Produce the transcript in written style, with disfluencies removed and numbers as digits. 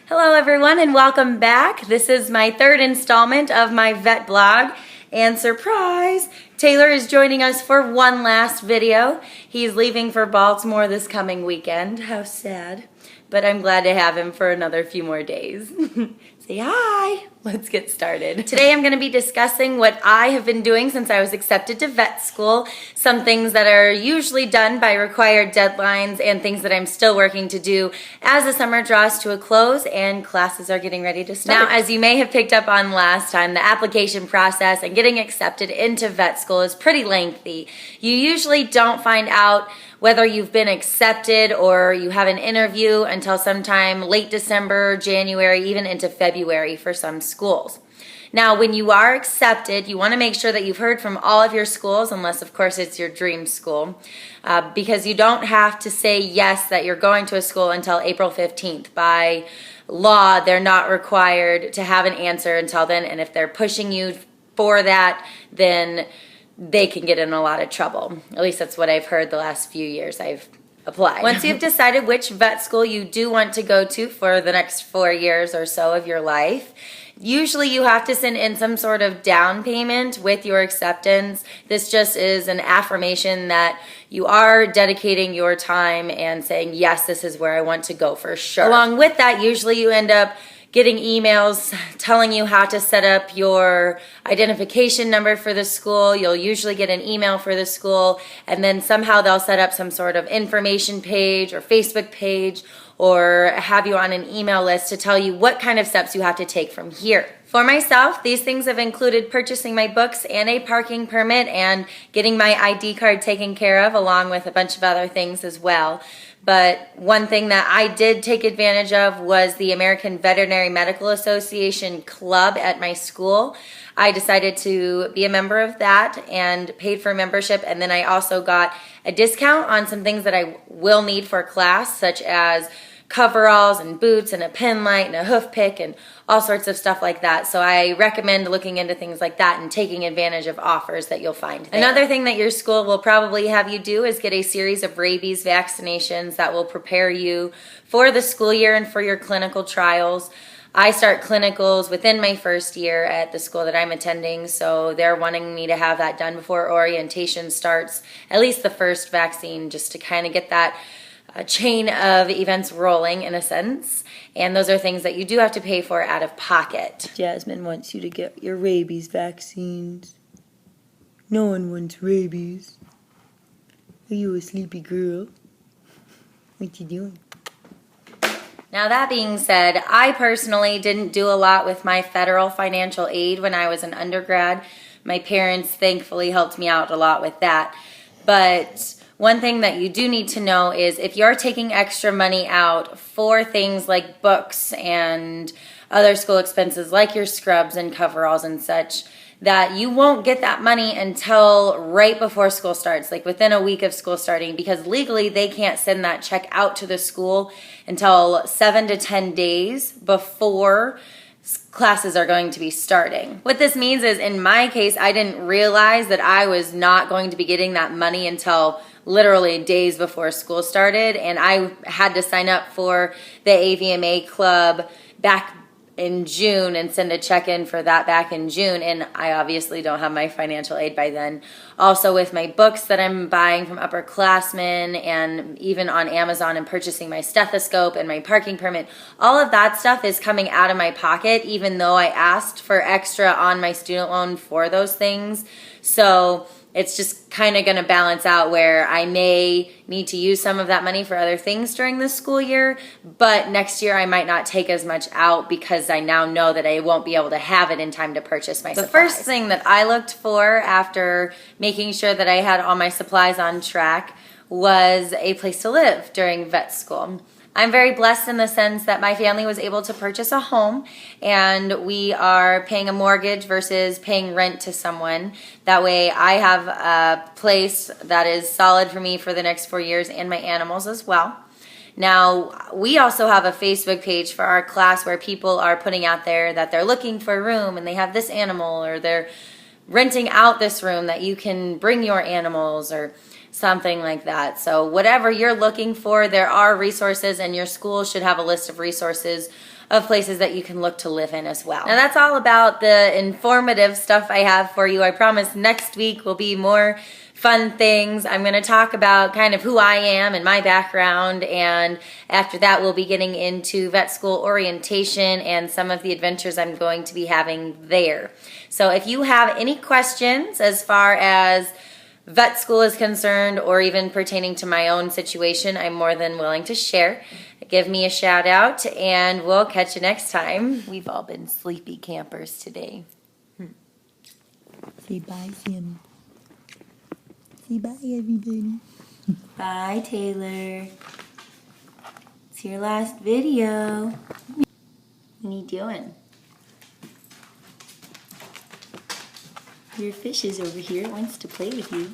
Hello everyone and welcome back. This is my third installment of my vet blog, and surprise, Taylor is joining us for one last video. He's leaving for Baltimore this coming weekend. How sad. But I'm glad to have him for another few more days. Say hi. Let's get started. Today I'm going to be discussing what I have been doing since I was accepted to vet school, some things that are usually done by required deadlines, and things that I'm still working to do as the summer draws to a close and classes are getting ready to start. Now, as you may have picked up on last time, the application process and getting accepted into vet school is pretty lengthy. You usually don't find out whether you've been accepted or you have an interview until sometime late December, January, even into February for some schools. Now, when you are accepted, you want to make sure that you've heard from all of your schools, unless, of course, it's your dream school, because you don't have to say yes that you're going to a school until April 15th. By law, they're not required to have an answer until then, and if they're pushing you for that, then they can get in a lot of trouble. At least that's what I've heard the last few years I've applied. Once you've decided which vet school you do want to go to for the next 4 years or so of your life, usually you have to send in some sort of down payment with your acceptance. This just is an affirmation that you are dedicating your time and saying, yes, this is where I want to go for sure. Along with that, usually you end up getting emails telling you how to set up your identification number for the school. You'll usually get an email for the school, and then somehow they'll set up some sort of information page or Facebook page or have you on an email list to tell you what kind of steps you have to take from here. For myself, these things have included purchasing my books and a parking permit and getting my ID card taken care of, along with a bunch of other things as well. But one thing that I did take advantage of was the American Veterinary Medical Association Club at my school. I decided to be a member of that and paid for membership, and then I also got a discount on some things that I will need for class, such as coveralls and boots and a pen light and a hoof pick and all sorts of stuff like that. So I recommend looking into things like that and taking advantage of offers that you'll find there. Another thing that your school will probably have you do is get a series of rabies vaccinations that will prepare you for the school year and for your clinical trials. I start clinicals within my first year at the school that I'm attending, so they're wanting me to have that done before orientation starts, at least the first vaccine, just to kind of get that chain of events rolling in a sense. And those are things that you do have to pay for out of pocket. Jasmine wants you to get your rabies vaccines. No one wants rabies. Are you a sleepy girl? What you doing? Now, that being said, I personally didn't do a lot with my federal financial aid when I was an undergrad. My parents thankfully helped me out a lot with that. But one thing that you do need to know is if you're taking extra money out for things like books and other school expenses like your scrubs and coveralls and such, that you won't get that money until right before school starts, like within a week of school starting, because legally they can't send that check out to the school until 7 to 10 days before classes are going to be starting. What this means is, in my case, I didn't realize that I was not going to be getting that money until literally days before school started, and I had to sign up for the AVMA club back in June and send a check in for that back in June, and I obviously don't have my financial aid by then. Also, with my books that I'm buying from upperclassmen and even on Amazon and purchasing my stethoscope and my parking permit, all of that stuff is coming out of my pocket, even though I asked for extra on my student loan for those things. So it's just kind of going to balance out where I may need to use some of that money for other things during the school year, but next year I might not take as much out because I now know that I won't be able to have it in time to purchase my supplies. The first thing that I looked for after making sure that I had all my supplies on track was a place to live during vet school. I'm very blessed in the sense that my family was able to purchase a home, and we are paying a mortgage versus paying rent to someone. That way I have a place that is solid for me for the next 4 years and my animals as well. Now, we also have a Facebook page for our class where people are putting out there that they're looking for a room and they have this animal, or they're renting out this room that you can bring your animals, or something like that. So whatever you're looking for, there are resources, and your school should have a list of resources of places that you can look to live in as well. Now that's all about the informative stuff I have for you. I promise next week will be more fun things. I'm going to talk about kind of who I am and my background, and after that we'll be getting into vet school orientation and some of the adventures I'm going to be having there. So if you have any questions as far as vet school is concerned, or even pertaining to my own situation, I'm more than willing to share. Give me a shout out, and we'll catch you next time. We've all been sleepy campers today. Say bye, Sam. Say bye, everybody. Bye, Taylor. It's your last video. What are you doing? Your fish is over here. It wants to play with you.